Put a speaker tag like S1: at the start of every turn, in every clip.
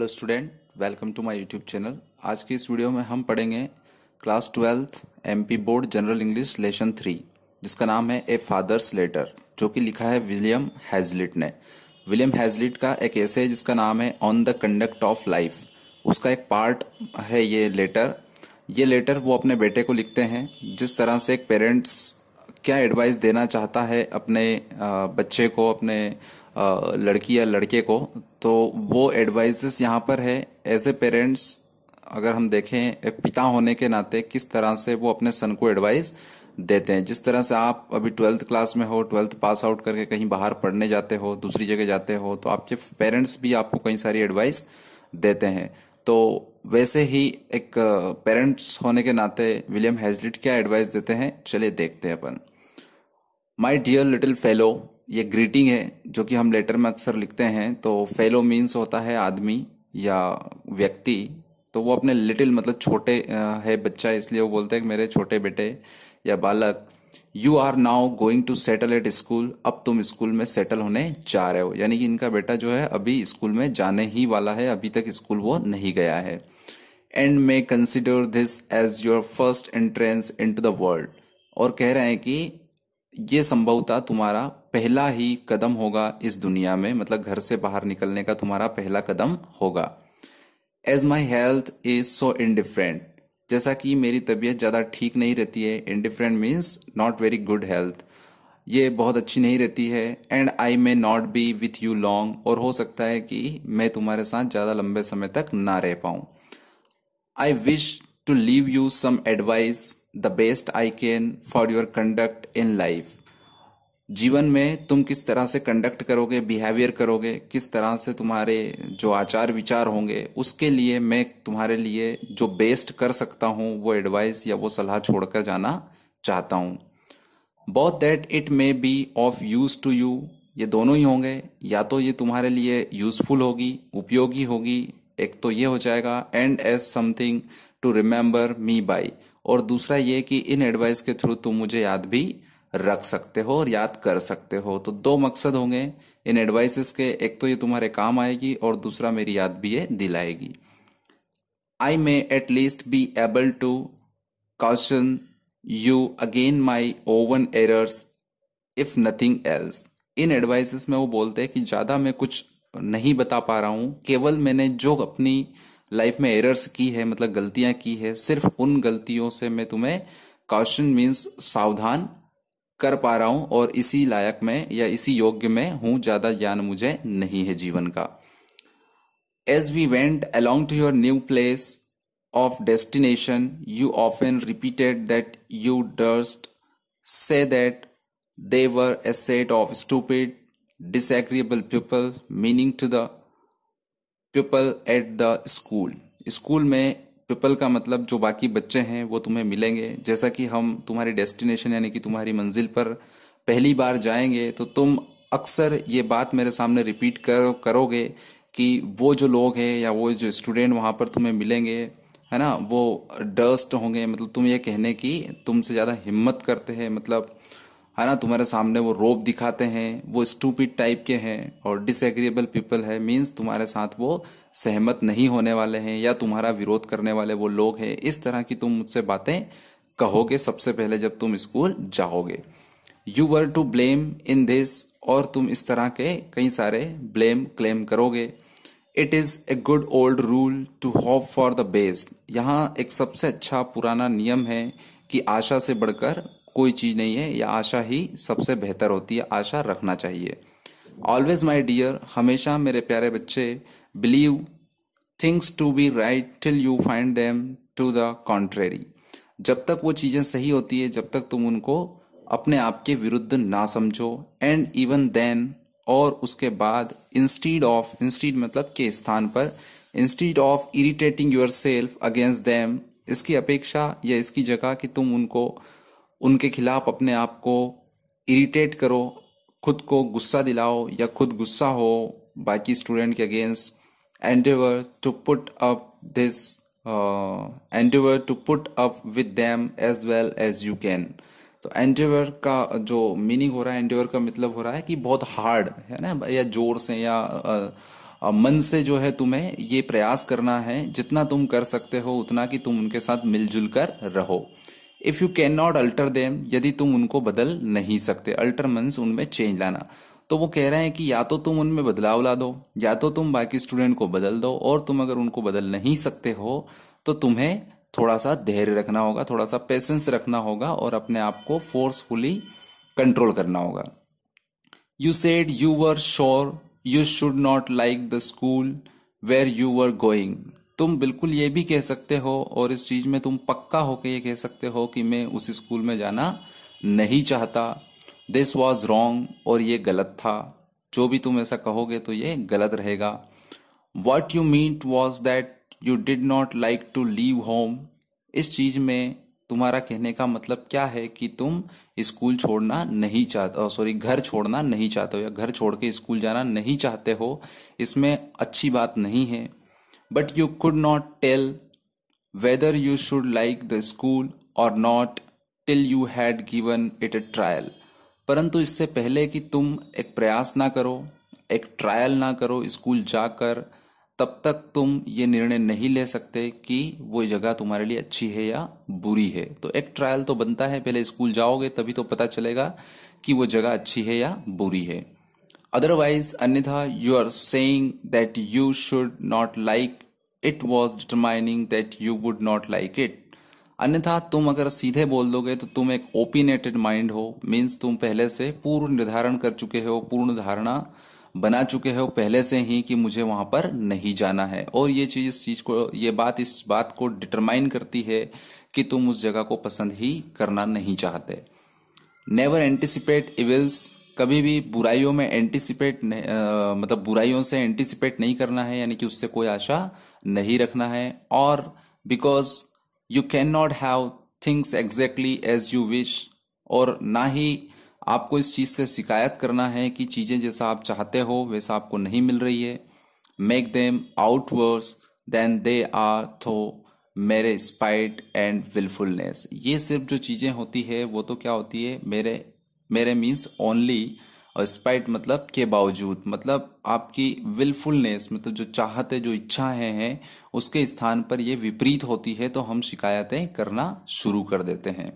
S1: Hello student, welcome to my YouTube channel. आज की इस वीडियो में हम पढ़ेंगे class 12th MP board general English lesson 3, जिसका नाम है ए फादर्स लेटर, जो कि लिखा है विलियम हैजलिट ने। विलियम हैजलिट का एक ऐसे है जिसका नाम है on the conduct of life. उसका एक पार्ट है ये लेटर। ये लेटर वो अपने बेटे को लिखते हैं। जिस तरह से एक पेरेंट्स क्या एडवाइस देना चाहता है अपने बच्चे को, अपने लड़की या लड़के को, तो वो एडवाइसेस यहाँ पर है। एज ए पेरेंट्स अगर हम देखें, एक पिता होने के नाते किस तरह से वो अपने सन को एडवाइस देते हैं। जिस तरह से आप अभी 12th क्लास में हो, 12th पास आउट करके कहीं बाहर पढ़ने जाते हो, दूसरी जगह जाते हो, तो आपके पेरेंट्स भी आपको कई सारी एडवाइस देते हैं। तो वैसे ही एक पेरेंट्स होने के नाते विलियम हैजलिट क्या एडवाइस देते हैं, चलिए देखते हैं अपन। माई डियर लिटिल फेलो, ये ग्रीटिंग है जो कि हम लेटर में अक्सर लिखते हैं। तो फेलो मीन्स होता है आदमी या व्यक्ति। तो वो अपने लिटिल मतलब छोटे है बच्चा, इसलिए वो बोलते हैं कि मेरे छोटे बेटे या बालक, you are now going to settle at school, अब तुम स्कूल में सेटल होने जा रहे हो। यानी कि इनका बेटा जो है अभी स्कूल में जाने ही वाला है, अभी तक स्कूल वो नहीं गया है। And may consider this as your first entrance into the world, और कह रहे हैं कि ये संभवतः तुम्हारा पहला ही कदम होगा इस दुनिया में, मतलब घर से बाहर निकलने का तुम्हारा पहला कदम होगा। As my health is so indifferent, जैसा कि मेरी तबीयत ज़्यादा ठीक नहीं रहती है। Indifferent means not very good health, ये बहुत अच्छी नहीं रहती है। And I may not be with you long, और हो सकता है कि मैं तुम्हारे साथ ज़्यादा लंबे समय तक ना रह पाऊँ। I wish to leave you some advice, the best I can for your conduct in life. जीवन में तुम किस तरह से कंडक्ट करोगे, बिहेवियर करोगे, किस तरह से तुम्हारे जो आचार विचार होंगे, उसके लिए मैं तुम्हारे लिए जो बेस्ट कर सकता हूँ वो एडवाइस या वो सलाह छोड़कर जाना चाहता हूँ। Both that it may be of use to you, ये दोनों ही होंगे, या तो ये तुम्हारे लिए यूजफुल होगी, उपयोगी होगी, एक तो ये हो जाएगा। And as something to remember me by, और दूसरा ये कि इन एडवाइस के थ्रू तुम मुझे याद भी रख सकते हो और याद कर सकते हो। तो दो मकसद होंगे इन एडवाइसेस के, एक तो ये तुम्हारे काम आएगी और दूसरा मेरी याद भी ये दिलाएगी। I may at least be able to caution you again my own errors if nothing else। इन एडवाइसेस में वो बोलते हैं कि ज़्यादा मैं कुछ नहीं बता पा रहा हूँ, केवल मैंने जो अपनी लाइफ में एरर्स की है, मतलब गलतियां की है, सिर्फ उन गलतियों से मैं तुम्हें कॉशन मीन्स सावधान कर पा रहा हूँ, और इसी लायक में या इसी योग्य में हूँ, ज़्यादा ज्ञान मुझे नहीं है जीवन का। As we went along to your new place of destination, you often repeated that you durst say that they were a set of stupid, disagreeable people, meaning to the people at the school। School में people का मतलब जो बाकी बच्चे हैं वो तुम्हें मिलेंगे। जैसा कि हम तुम्हारी डेस्टिनेशन यानी कि तुम्हारी मंजिल पर पहली बार जाएंगे, तो तुम अक्सर ये बात मेरे सामने रिपीट करोगे कि वो जो लोग हैं या वो जो स्टूडेंट वहाँ पर तुम्हें मिलेंगे, है ना, वो डस्ट होंगे, मतलब तुम ये कहने की तुमसे ज़्यादा हिम्मत करते हैं, मतलब है ना, तुम्हारे सामने वो रोब दिखाते हैं, वो स्टूपिड टाइप के हैं। और डिसएग्रीएबल पीपल है मीन्स तुम्हारे साथ वो सहमत नहीं होने वाले हैं या तुम्हारा विरोध करने वाले वो लोग हैं। इस तरह की तुम मुझसे बातें कहोगे सबसे पहले जब तुम स्कूल जाओगे। You were to blame in this, और तुम इस तरह के कई सारे ब्लेम क्लेम करोगे। It is a good old rule to hope for the best, यहाँ एक सबसे अच्छा पुराना नियम है कि आशा से बढ़कर कोई चीज़ नहीं है, या आशा ही सबसे बेहतर होती है, आशा रखना चाहिए। ऑलवेज माई डियर, हमेशा मेरे प्यारे बच्चे, believe things to be right till you find them to the contrary, जब तक वो चीज़ें सही होती है, जब तक तुम उनको अपने आप के विरुद्ध ना समझो। एंड इवन देन, और उसके बाद, इंस्टीड ऑफ, इंस्टीड मतलब के स्थान पर, instead of irritating your self against them, इसकी अपेक्षा या इसकी जगह कि तुम उनको, उनके खिलाफ अपने आप को इरिटेट करो, खुद को गुस्सा दिलाओ या खुद गुस्सा हो बाकी स्टूडेंट के against. Endeavour to put up this, endeavour to put up with them as well as you can. तो एंडेवर का जो मीनिंग हो रहा है, एंडेवर का मतलब हो रहा है कि बहुत हार्ड, है ना, या जोर से या मन से जो है तुम्हें ये प्रयास करना है, जितना तुम कर सकते हो उतना, कि तुम उनके साथ मिलजुल कर रहो। If you can not alter them, यदि तुम उनको बदल नहीं सकते, अल्टर मीन्स उनमें चेंज लाना, तो वो कह रहे हैं कि या तो तुम उनमें बदलाव ला दो, या तो तुम बाकी स्टूडेंट को बदल दो, और तुम अगर उनको बदल नहीं सकते हो तो तुम्हें थोड़ा सा धैर्य रखना होगा, थोड़ा सा पेशेंस रखना होगा, और अपने आप को फोर्सफुली कंट्रोल करना होगा। You said you were sure you should not like the school where you were going, तुम बिल्कुल ये भी कह सकते हो, और इस चीज में तुम पक्का होकर ये कह सकते हो कि मैं उस स्कूल में जाना नहीं चाहता। दिस वॉज रॉन्ग, और ये गलत था। जो भी तुम ऐसा कहोगे तो ये गलत रहेगा। What you mean was that you did not like to leave home, इस चीज में तुम्हारा कहने का मतलब क्या है कि तुम स्कूल छोड़ना नहीं चाहते, सॉरी घर छोड़ना नहीं चाहते हो, या घर छोड़ के स्कूल जाना नहीं चाहते हो, इसमें अच्छी बात नहीं है। But you could not tell whether you should like the school और not till you had given it a trial, परंतु इससे पहले कि तुम एक प्रयास ना करो, एक ट्रायल ना करो स्कूल जाकर, तब तक तुम ये निर्णय नहीं ले सकते कि वो जगह तुम्हारे लिए अच्छी है या बुरी है। तो एक ट्रायल तो बनता है, पहले स्कूल जाओगे तभी तो पता चलेगा कि वो जगह अच्छी है या बुरी है। अदरवाइज, अन्यथा you are saying that you should not like it was determining that you would not like it, अन्यथा तुम अगर सीधे बोल दोगे तो तुम एक ओपिनियटेड माइंड हो, मीन्स तुम पहले से पूर्व निर्धारण कर चुके हो, पूर्ण धारणा बना चुके हो पहले से ही कि मुझे वहां पर नहीं जाना है, और ये चीज इस बात को डिटरमाइन करती है कि तुम उस जगह को पसंद ही करना नहीं चाहते। नेवर एंटिसिपेट इविल्स, कभी भी बुराइयों में मतलब बुराइयों से एंटिसिपेट नहीं करना है, यानी कि उससे कोई आशा नहीं रखना है। और because you can not have things exactly as you wish, और ना ही आपको इस चीज से शिकायत करना है कि चीजें जैसा आप चाहते हो वैसा आपको नहीं मिल रही है। Make them out worse than they are though मेरे स्पाइट एंड विलफुलनेस, ये सिर्फ जो चीजें होती है वो तो क्या होती है, मेरे मीन्स ओनली, और स्पाइट मतलब के बावजूद, मतलब आपकी विलफुलनेस मतलब जो चाहते जो इच्छाएं हैं उसके स्थान पर ये विपरीत होती है, तो हम शिकायतें करना शुरू कर देते हैं।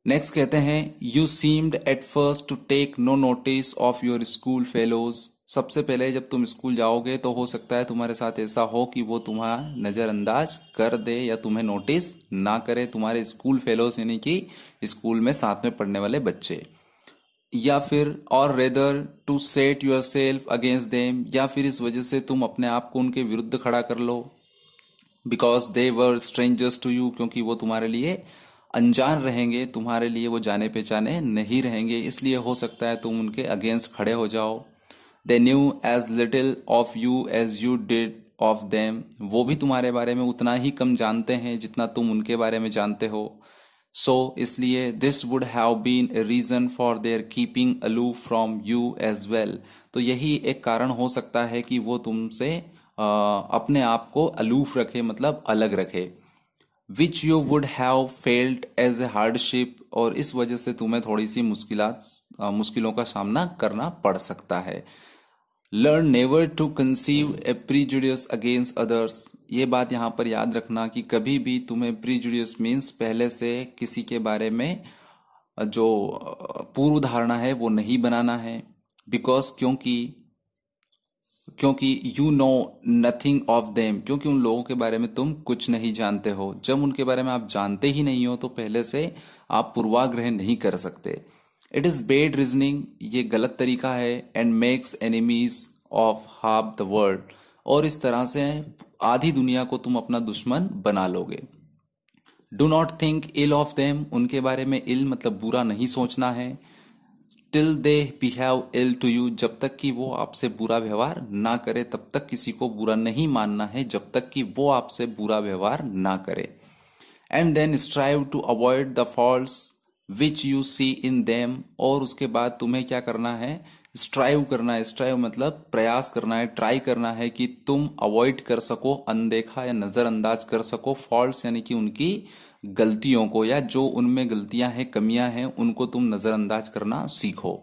S1: नेक्स्ट कहते हैं you seemed at first to take no notice of your school fellows, सबसे पहले जब तुम स्कूल जाओगे तो हो सकता है तुम्हारे साथ ऐसा हो कि वो तुम्हारा नजरअंदाज कर दे या तुम्हें नोटिस ना करे, तुम्हारे स्कूल फेलोज यानी कि स्कूल में साथ में पढ़ने वाले बच्चे, या फिर और rather to set yourself against them, या फिर इस वजह से तुम अपने आप को उनके विरुद्ध खड़ा कर लो, because they were strangers to you, क्योंकि वो तुम्हारे लिए अनजान रहेंगे, तुम्हारे लिए वो जाने पहचाने नहीं रहेंगे, इसलिए हो सकता है तुम उनके अगेंस्ट खड़े हो जाओ। They knew as little of you as you did of them, वो भी तुम्हारे बारे में उतना ही कम जानते हैं जितना तुम उनके बारे में जानते हो। इसलिए this would have been a reason for their keeping aloof from you as well, तो यही एक कारण हो सकता है कि वो तुमसे अपने आप को अलूफ रखे, मतलब अलग रखे। Which you would have felt as a hardship, और इस वजह से तुम्हें थोड़ी सी मुश्किलों का सामना करना पड़ सकता है। Learn never to conceive a prejudice against others, ये बात यहाँ पर याद रखना कि कभी भी तुम्हें प्रीजुडियस मीन्स पहले से किसी के बारे में जो पूर्व धारणा है वो नहीं बनाना है। बिकॉज क्योंकि you know nothing of them, क्योंकि उन लोगों के बारे में तुम कुछ नहीं जानते हो। जब उनके बारे में आप जानते ही नहीं हो तो पहले से आप पूर्वाग्रह नहीं कर सकते। इट इज बेड रीजनिंग, ये गलत तरीका है। And makes enemies of half the world, और इस तरह से आधी दुनिया को तुम अपना दुश्मन बना लोगे। Do not think ill of them, उनके बारे में इल मतलब बुरा नहीं सोचना है। Till they behave ill to you, जब तक कि वो आपसे बुरा व्यवहार ना करे तब तक किसी को बुरा नहीं मानना है, जब तक कि वो आपसे बुरा व्यवहार ना करे। And then strive to avoid the faults which you see in them, और उसके बाद तुम्हें क्या करना है, स्ट्राइव करना है। स्ट्राइव मतलब प्रयास करना है, ट्राई करना है कि तुम अवॉइड कर सको, अनदेखा या नजरअंदाज कर सको फॉल्ट्स यानी कि उनकी गलतियों को, या जो उनमें गलतियां हैं कमियां हैं उनको तुम नजरअंदाज करना सीखो।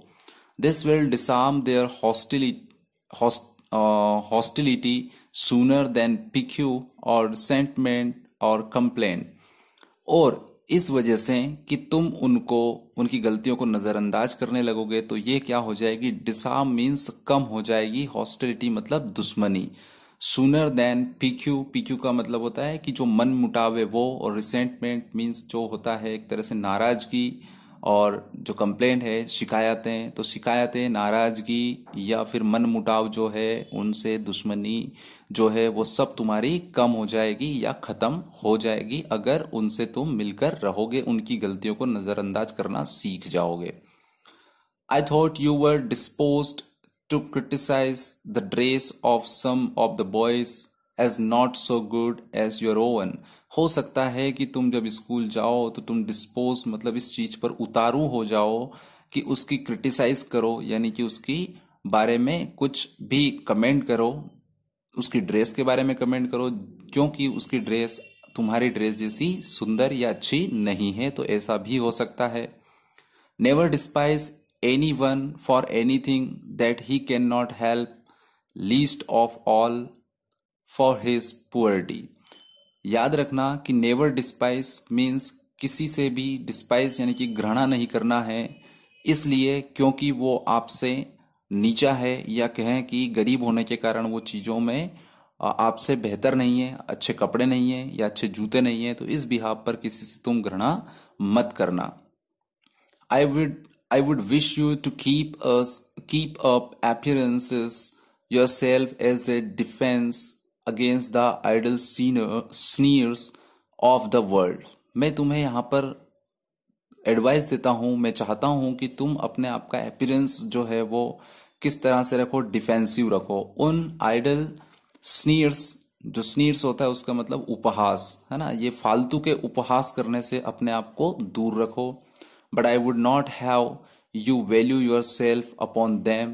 S1: This will disarm their hostility sooner than pique or resentment or complaint. और इस वजह से कि तुम उनको उनकी गलतियों को नजरअंदाज करने लगोगे तो ये क्या हो जाएगी, डिसआर्म मीन्स कम हो जाएगी, हॉस्टिलिटी मतलब दुश्मनी। सूनर देन पीक्यू, पीक्यू का मतलब होता है कि जो मन मुटाव है वो, और रिसेंटमेंट मीन्स जो होता है एक तरह से नाराजगी, और जो कंप्लेंट है शिकायतें, तो शिकायतें, नाराजगी या फिर मन मुटाव जो है उनसे दुश्मनी जो है वो सब तुम्हारी कम हो जाएगी या खत्म हो जाएगी अगर उनसे तुम मिलकर रहोगे, उनकी गलतियों को नजरअंदाज करना सीख जाओगे। I thought you were disposed to criticize the dress of some of the boys as not so good as your own। हो सकता है कि तुम जब स्कूल जाओ तो तुम डिस्पोज मतलब इस चीज पर उतारू हो जाओ कि उसकी क्रिटिसाइज करो, यानी कि उसकी बारे में कुछ भी कमेंट करो, उसकी ड्रेस के बारे में कमेंट करो, क्योंकि उसकी ड्रेस तुम्हारी ड्रेस जैसी सुंदर या अच्छी नहीं है, तो ऐसा भी हो सकता है। Never despise anyone for anything that he cannot help, least of all for his poverty। याद रखना कि never despise means किसी से भी despise यानी कि घृणा नहीं करना है, इसलिए क्योंकि वो आपसे नीचा है या कहें कि गरीब होने के कारण वो चीज़ों में आपसे बेहतर नहीं है, अच्छे कपड़े नहीं है या अच्छे जूते नहीं है, तो इस बिहाफ पर किसी से तुम घृणा मत करना। I would wish you to keep up appearances yourself as a defense against the idle sneers of the world। मैं तुम्हें यहाँ पर एडवाइस देता हूँ, मैं चाहता हूँ कि तुम अपने आप का अपीयरेंस जो है वो किस तरह से रखो, डिफेंसिव रखो उन आइडल स्नीयर्स। जो स्नीयर्स होता है उसका मतलब उपहास है ना, ये फालतू के उपहास करने से अपने आप को दूर रखो। But I would not have you value your self upon them,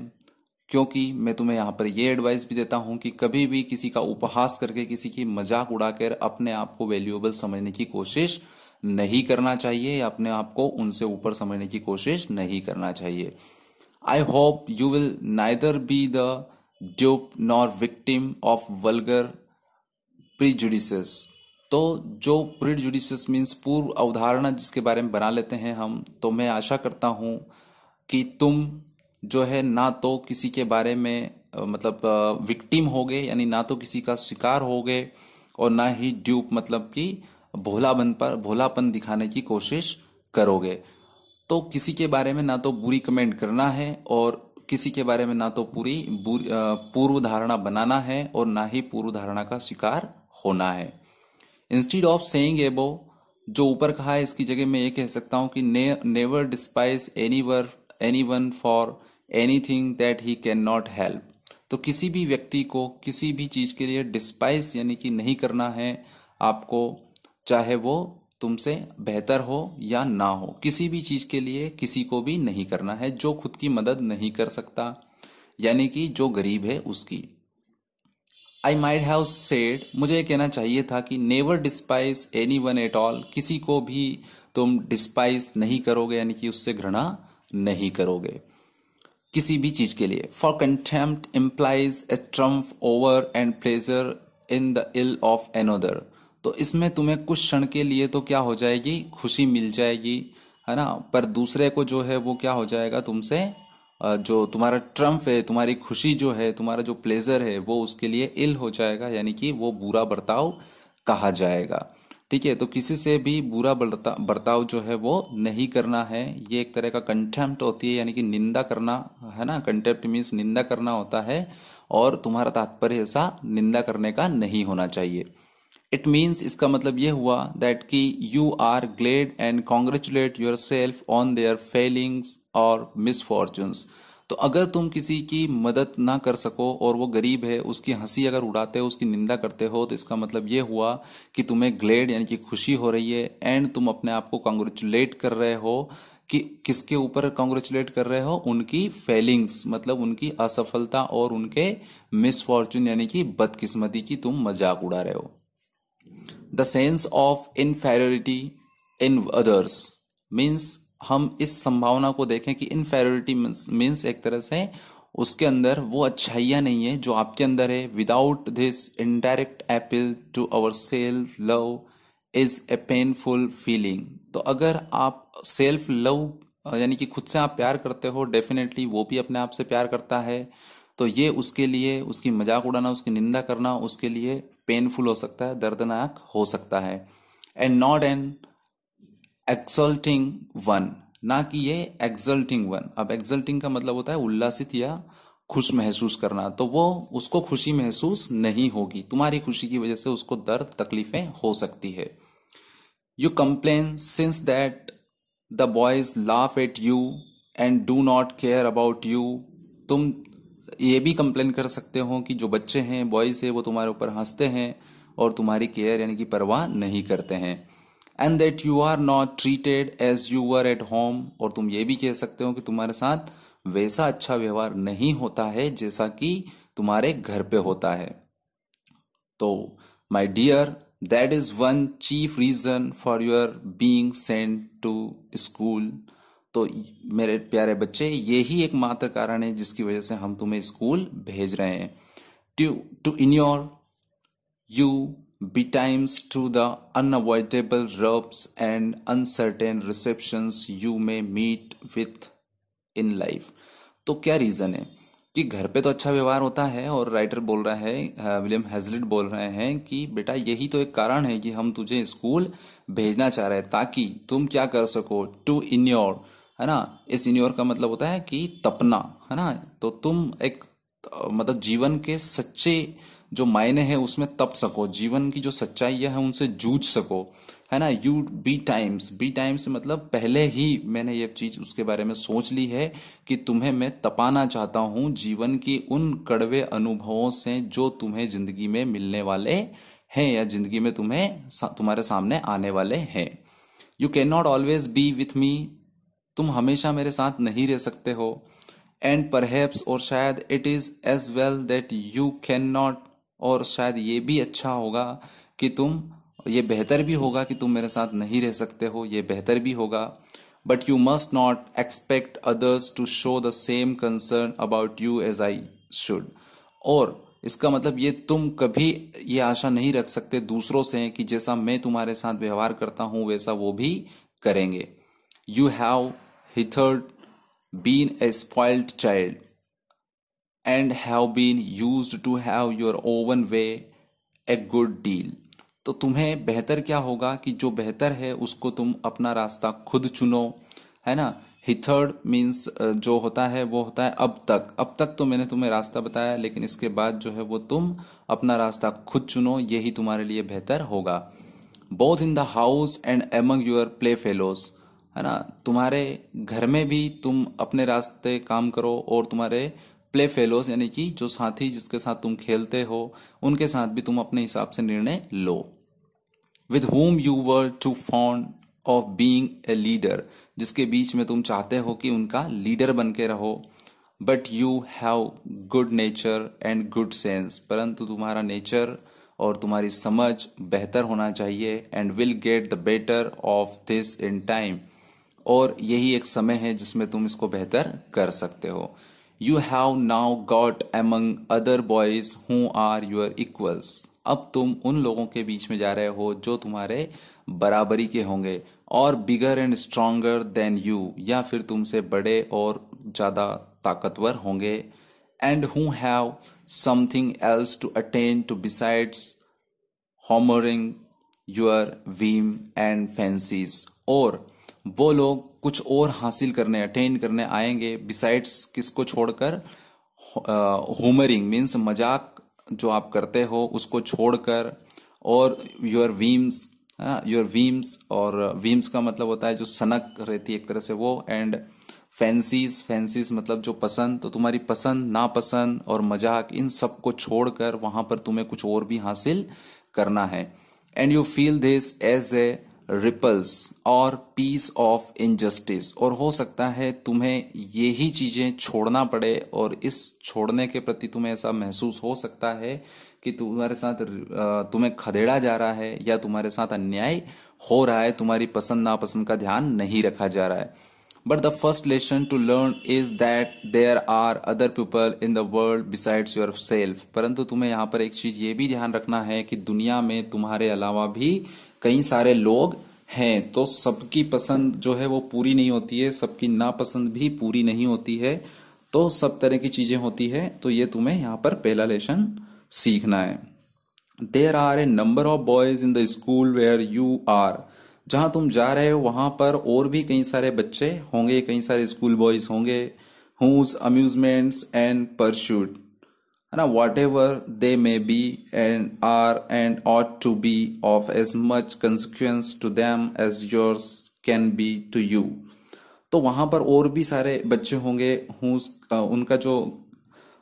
S1: क्योंकि मैं तुम्हें यहाँ पर ये एडवाइस भी देता हूँ कि कभी भी किसी का उपहास करके, किसी की मजाक उड़ाकर अपने आप को वैल्यूएबल समझने की कोशिश नहीं करना चाहिए या अपने आप को उनसे ऊपर समझने की कोशिश नहीं करना चाहिए। I hope you will neither be the dupe nor victim of vulgar prejudices. तो जो प्रीजुडिसेस मीन्स पूर्व अवधारणा जिसके बारे में बना लेते हैं हम, तो मैं आशा करता हूं कि तुम जो है ना तो किसी के बारे में मतलब विक्टिम होगे, यानी ना तो किसी का शिकार होगे, और ना ही ड्यूप मतलब कि भोलापन दिखाने की कोशिश करोगे। तो किसी के बारे में ना तो बुरी कमेंट करना है और किसी के बारे में ना तो पूर्व धारणा बनाना है और ना ही पूर्व धारणा का शिकार होना है। इंस्टीड ऑफ सेइंग एबो, जो ऊपर कहा है इसकी जगह मैं ये कह सकता हूं कि never despise anyone for anything that he can not help. तो किसी भी व्यक्ति को किसी भी चीज के लिए डिस्पाइज यानी कि नहीं करना है आपको, चाहे वो तुमसे बेहतर हो या ना हो, किसी भी चीज के लिए किसी को भी नहीं करना है जो खुद की मदद नहीं कर सकता, यानी कि जो गरीब है उसकी। आई माइट हैव सेड, मुझे कहना चाहिए था कि never despise any one at all, किसी को भी तुम डिस्पाइज नहीं करोगे यानी कि उससे घृणा नहीं करोगे किसी भी चीज के लिए। For contempt implies a triumph over and pleasure in the ill of another. तो इसमें तुम्हें कुछ क्षण के लिए तो क्या हो जाएगी, खुशी मिल जाएगी है ना, पर दूसरे को जो है वो क्या हो जाएगा, तुमसे जो तुम्हारा ट्रम्फ है, तुम्हारी खुशी जो है, तुम्हारा जो प्लेजर है वो उसके लिए इल हो जाएगा, यानी कि वो बुरा बर्ताव कहा जाएगा। ठीक है, तो किसी से भी बुरा बर्ताव जो है वो नहीं करना है। ये एक तरह का कंटेम्प्ट होती है, यानी कि निंदा करना है ना, कंटेम्प्ट मीन्स निंदा करना होता है, और तुम्हारा तात्पर्य ऐसा निंदा करने का नहीं होना चाहिए। इट मीन्स, इसका मतलब ये हुआ दैट कि you are glad and congratulate yourself on their failings or misfortunes. तो अगर तुम किसी की मदद ना कर सको और वो गरीब है, उसकी हंसी अगर उड़ाते हो, उसकी निंदा करते हो, तो इसका मतलब ये हुआ कि तुम्हें ग्लेड यानी कि खुशी हो रही है, एंड तुम अपने आप को कॉन्ग्रेचुलेट कर रहे हो। कि किसके ऊपर कॉन्ग्रेचुलेट कर रहे हो, उनकी फेलिंग्स मतलब उनकी असफलता और उनके मिसफॉर्चून यानी कि बदकिस्मती की तुम मजाक उड़ा रहे हो। The sense of inferiority in others means, हम इस संभावना को देखें कि इनफेरियोरिटी मीन्स एक तरह से उसके अंदर वो अच्छाइयाँ नहीं है जो आपके अंदर है। Without this indirect appeal to our self love is a painful feeling. तो अगर आप सेल्फ लव यानी कि खुद से आप प्यार करते हो, डेफिनेटली वो भी अपने आप से प्यार करता है, तो ये उसके लिए उसकी मजाक उड़ाना, उसकी निंदा करना उसके लिए पेनफुल हो सकता है, दर्दनाक हो सकता है। And not an exulting one, ना कि ये एक्सल्टिंग वन। अब एक्सल्टिंग का मतलब होता है उल्लासित या खुश महसूस करना, तो वो उसको खुशी महसूस नहीं होगी, तुम्हारी खुशी की वजह से उसको दर्द तकलीफें हो सकती है। You complain since that the boys laugh at you and do not care about you. तुम ये भी कंप्लेन कर सकते हो कि जो बच्चे हैं, बॉयज है, वो तुम्हारे ऊपर हंसते हैं और तुम्हारी केयर यानी कि परवाह नहीं करते हैं। And that you are not treated as you were at home, और तुम ये भी कह सकते हो कि तुम्हारे साथ वैसा अच्छा व्यवहार नहीं होता है जैसा कि तुम्हारे घर पे होता है। तो my dear, that is one chief reason for your being sent to school. तो मेरे प्यारे बच्चे, यही एकमात्र कारण है जिसकी वजह से हम तुम्हें स्कूल भेज रहे हैं। To inure you betimes to the unavoidable rubs and uncertain receptions you may meet with in life। तो क्या रीजन है कि घर पे तो अच्छा व्यवहार होता है, और राइटर बोल रहा है, विलियम हैजलिट बोल रहे हैं कि बेटा यही तो एक कारण है कि हम तुझे स्कूल भेजना चाह रहे हैं, ताकि तुम क्या कर सको, टू इन्योर, है ना। इस इन्योर का मतलब होता है कि तपना, है ना। तो तुम एक मतलब जीवन के सच्चे जो मायने हैं उसमें तप सको, जीवन की जो सच्चाइयां हैं उनसे जूझ सको, है ना। यू बी टाइम्स मतलब पहले ही मैंने ये चीज उसके बारे में सोच ली है कि तुम्हें मैं तपाना चाहता हूं जीवन की उन कड़वे अनुभवों से जो तुम्हें जिंदगी में मिलने वाले हैं या जिंदगी में तुम्हारे सामने आने वाले हैं। You can not always be with me, तुम हमेशा मेरे साथ नहीं रह सकते हो। एंड परहैप्स, और शायद it is as well that you can not, और शायद ये भी अच्छा होगा कि ये बेहतर भी होगा कि तुम मेरे साथ नहीं रह सकते हो, ये बेहतर भी होगा। But you must not expect others to show the same concern about you as I should. और इसका मतलब ये तुम कभी ये आशा नहीं रख सकते दूसरों से कि जैसा मैं तुम्हारे साथ व्यवहार करता हूं वैसा वो भी करेंगे। You have hitherto been a spoiled child and have been used to have your own way a good deal। तो तुम्हें बेहतर क्या होगा कि जो बेहतर है उसको तुम अपना रास्ता खुद चुनो, है ना। हिथर्ड मीन्स जो होता है वो होता है अब तक तो मैंने तुम्हें रास्ता बताया, लेकिन इसके बाद जो है वो तुम अपना रास्ता खुद चुनो, यही तुम्हारे लिए बेहतर होगा। Both in the house and among your play fellows, है ना। तुम्हारे घर में भी तुम अपने रास्ते काम करो, और तुम्हारे प्ले फेलोज यानी कि जो साथी जिसके साथ तुम खेलते हो उनके साथ भी तुम अपने हिसाब से निर्णय लो। With whom you were too fond of being a leader, जिसके बीच में तुम चाहते हो कि उनका लीडर बन के रहो। But you have good nature and good sense, परंतु तुम्हारा नेचर और तुम्हारी समझ बेहतर होना चाहिए। And will get the better of this in time, और यही एक समय है जिसमें तुम इसको बेहतर कर सकते हो। You have now got among other boys who are your equals। अब तुम उन लोगों के बीच में जा रहे हो जो तुम्हारे बराबरी के होंगे, और bigger and stronger than you, या फिर तुमसे बड़े और ज्यादा ताकतवर होंगे। And who have something else to attend to besides humouring your whim and fancies, और वो लोग कुछ और हासिल करने, अटेन करने आएंगे बिसाइड्स किसको छोड़कर, ह्यूमरिंग मीन्स मजाक जो आप करते हो उसको छोड़कर, और योर वीम्स, और वीम्स का मतलब होता है जो सनक रहती है एक तरह से वो। एंड फैंसीज मतलब जो पसंद, तो तुम्हारी पसंद नापसंद और मजाक इन सब को छोड़कर वहां पर तुम्हें कुछ और भी हासिल करना है। And you feel this as a repulse or piece of injustice, और हो सकता है तुम्हें यही चीजें छोड़ना पड़े, और इस छोड़ने के प्रति तुम्हें ऐसा महसूस हो सकता है कि तुम्हारे साथ तुम्हें खदेड़ा जा रहा है या तुम्हारे साथ अन्याय हो रहा है, तुम्हारी पसंद नापसंद का ध्यान नहीं रखा जा रहा है। But the first lesson to learn is that there are other people in the world besides yourself. परंतु तुम्हें यहाँ पर एक चीज ये भी ध्यान रखना है कि दुनिया में तुम्हारे अलावा भी कई सारे लोग हैं। तो सबकी पसंद जो है वो पूरी नहीं होती है, सबकी नापसंद भी पूरी नहीं होती है। तो सब तरह की चीजें होती है। तो ये तुम्हें यहाँ पर पहला लेसन सीखना है। There are a number of boys in the school where you are. जहां तुम जा रहे हो वहां पर और भी कई सारे बच्चे होंगे, कई सारे स्कूल बॉयज होंगे। whose amusements and pursuit, है ना, whatever they may be and are and ought to be of as much consequence to them as yours can be to you. तो वहां पर और भी सारे बच्चे होंगे। whose उनका जो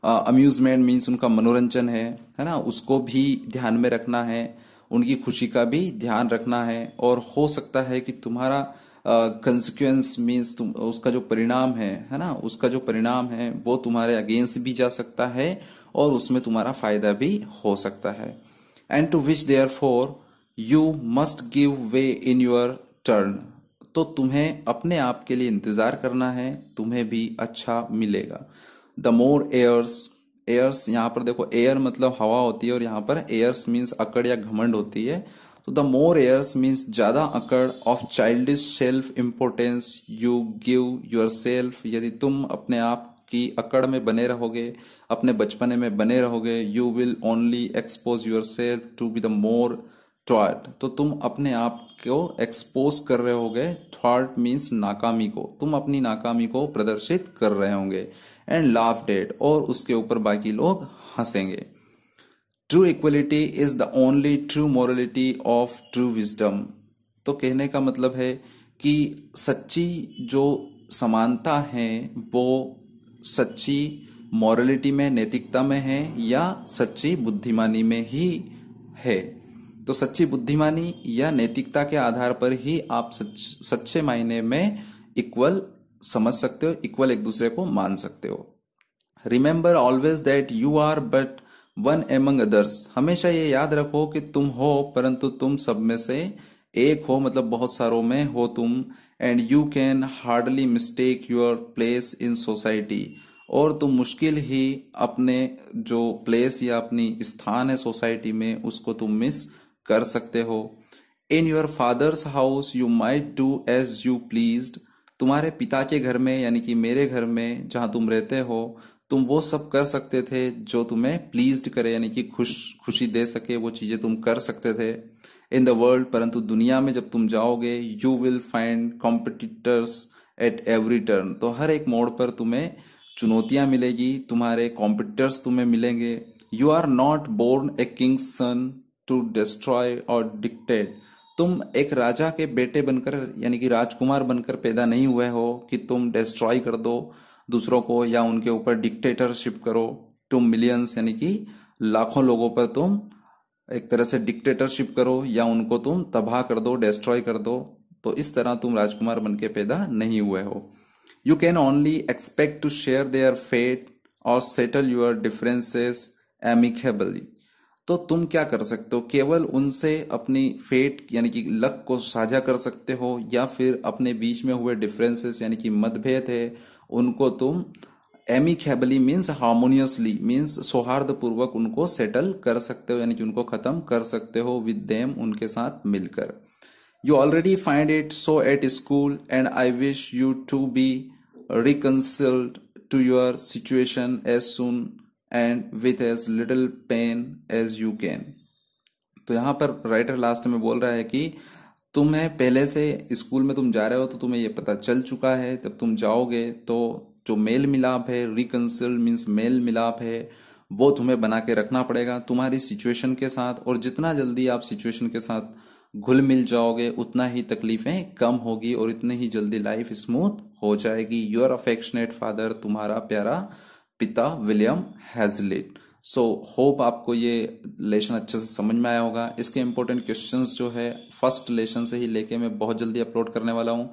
S1: अम्यूजमेंट मीन्स उनका मनोरंजन है ना, उसको भी ध्यान में रखना है, उनकी खुशी का भी ध्यान रखना है। और हो सकता है कि तुम्हारा कंसिक्वेंस मीन्स उसका जो परिणाम है ना, उसका जो परिणाम है वो तुम्हारे अगेंस्ट भी जा सकता है और उसमें तुम्हारा फायदा भी हो सकता है। And to which therefore you must give way in your turn. तो तुम्हें अपने आप के लिए इंतजार करना है, तुम्हें भी अच्छा मिलेगा। द मोर एयर्स, एयर्स यहाँ पर देखो, एयर मतलब हवा होती है और यहाँ पर एयर्स मीन्स अकड़ या घमंड होती है। तो द मोर एयर्स मीन्स ज्यादा अकड़ of childish self importance you give your self. यदि तुम अपने आप की अकड़ में बने रहोगे, अपने बचपने में बने रहोगे, you will only expose yourself to be the more थ्वाट। तो तुम अपने आप को एक्सपोज कर रहे होगे। थ्वाट मीन्स नाकामी को, तुम अपनी नाकामी को प्रदर्शित कर रहे होंगे। एंड लाफ डेट, और उसके ऊपर बाकी लोग हंसेंगे। True equality is the only true morality of true wisdom. तो कहने का मतलब है कि सच्ची जो समानता है वो सच्ची मॉरलिटी में, नैतिकता में है या सच्ची बुद्धिमानी में ही है। तो सच्ची बुद्धिमानी या नैतिकता के आधार पर ही आप सच्चे मायने में इक्वल समझ सकते हो, इक्वल एक दूसरे को मान सकते हो। Remember always that you are but one among others. हमेशा ये याद रखो कि तुम हो परंतु तुम सब में से एक हो, मतलब बहुत सारों में हो तुम। And you can hardly mistake your place in society, और तुम मुश्किल ही अपने जो प्लेस या अपनी स्थान है सोसाइटी में उसको तुम मिस कर सकते हो। In your father's house you might do as you pleased. तुम्हारे पिता के घर में यानी कि मेरे घर में जहां तुम रहते हो, तुम वो सब कर सकते थे जो तुम्हें प्लीज्ड करे, यानी कि खुशी दे सके, वो चीजें तुम कर सकते थे। इन द वर्ल्ड, परंतु दुनिया में जब तुम जाओगे, you will find competitors at every turn. तो हर एक मोड़ पर तुम्हें चुनौतियां मिलेगी, तुम्हारे कॉम्पिटिटर्स तुम्हें मिलेंगे। You are not born a king's son to destroy or dictate. तुम एक राजा के बेटे बनकर यानी कि राजकुमार बनकर पैदा नहीं हुए हो कि तुम डिस्ट्रॉय कर दो दूसरों को या उनके ऊपर डिक्टेटरशिप करो। तुम मिलियंस यानी कि लाखों लोगों पर तुम एक तरह से डिक्टेटरशिप करो या उनको तुम तबाह कर दो, डिस्ट्रॉय कर दो। तो इस तरह तुम राजकुमार बनके पैदा नहीं हुए हो। You can only expect to share their fate or settle your differences amicably. तो तुम क्या कर सकते हो, केवल उनसे अपनी फेट यानी कि लक को साझा कर सकते हो या फिर अपने बीच में हुए डिफरेंसेस यानी कि मतभेद है उनको तुम एमिकेबली मीन्स हार्मोनियसली मीन्स सौहार्दपूर्वक उनको सेटल कर सकते हो, यानी कि उनको खत्म कर सकते हो विद देम, उनके साथ मिलकर। You already find it so at school and I wish you to be reconciled to your situation as soon and with as little pain as you can. तो यहाँ पर राइटर लास्ट में बोल रहा है कि तुम्हें पहले से स्कूल में तुम जा रहे हो तो तुम्हें ये पता चल चुका है, जब तुम जाओगे तो जो मेल मिलाप है, रिकंसिल मीन्स मेल मिलाप है, वो तुम्हें बना के रखना पड़ेगा तुम्हारी सिचुएशन के साथ। और जितना जल्दी आप सिचुएशन के साथ घुल मिल जाओगे उतना ही तकलीफें कम होगी और इतनी ही जल्दी लाइफ स्मूथ हो जाएगी। योर अफेक्शनेट फादर, तुम्हारा प्यारा पिता विलियम हैजलिट। सो होप आपको ये लेसन अच्छे से समझ में आया होगा। इसके इंपॉर्टेंट क्वेश्चंस जो है फर्स्ट लेसन से ही लेके मैं बहुत जल्दी अपलोड करने वाला हूँ,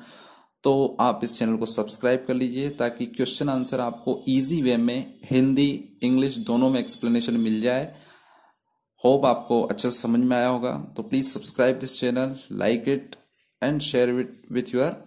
S1: तो आप इस चैनल को सब्सक्राइब कर लीजिए ताकि क्वेश्चन आंसर आपको इजी वे में हिंदी इंग्लिश दोनों में एक्सप्लेनेशन मिल जाए। होप आपको अच्छे से समझ में आया होगा। तो please subscribe this channel, like it and share it with your